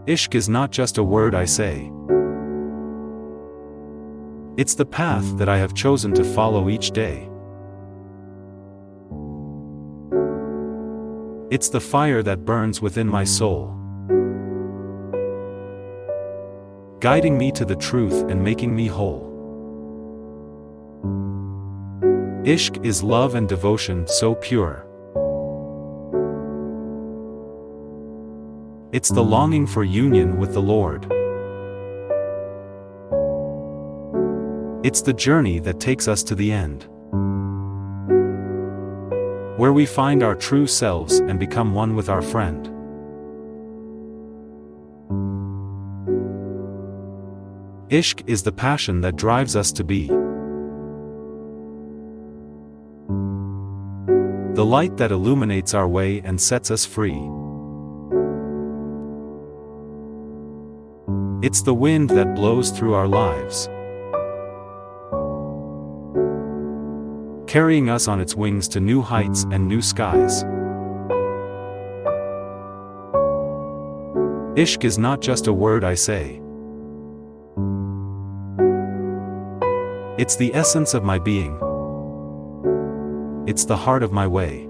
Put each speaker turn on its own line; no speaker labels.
Ishq is not just a word I say. It's the path that I have chosen to follow each day. It's the fire that burns within my soul, guiding me to the truth and making me whole. Ishq is love and devotion so pure. It's the longing for union with the Lord. It's the journey that takes us to the end, where we find our true selves and become one with our friend. Ishq is the passion that drives us to be, the light that illuminates our way and sets us free. It's the wind that blows through our lives, carrying us on its wings to new heights and new skies. Ishq is not just a word I say. It's the essence of my being. It's the heart of my way.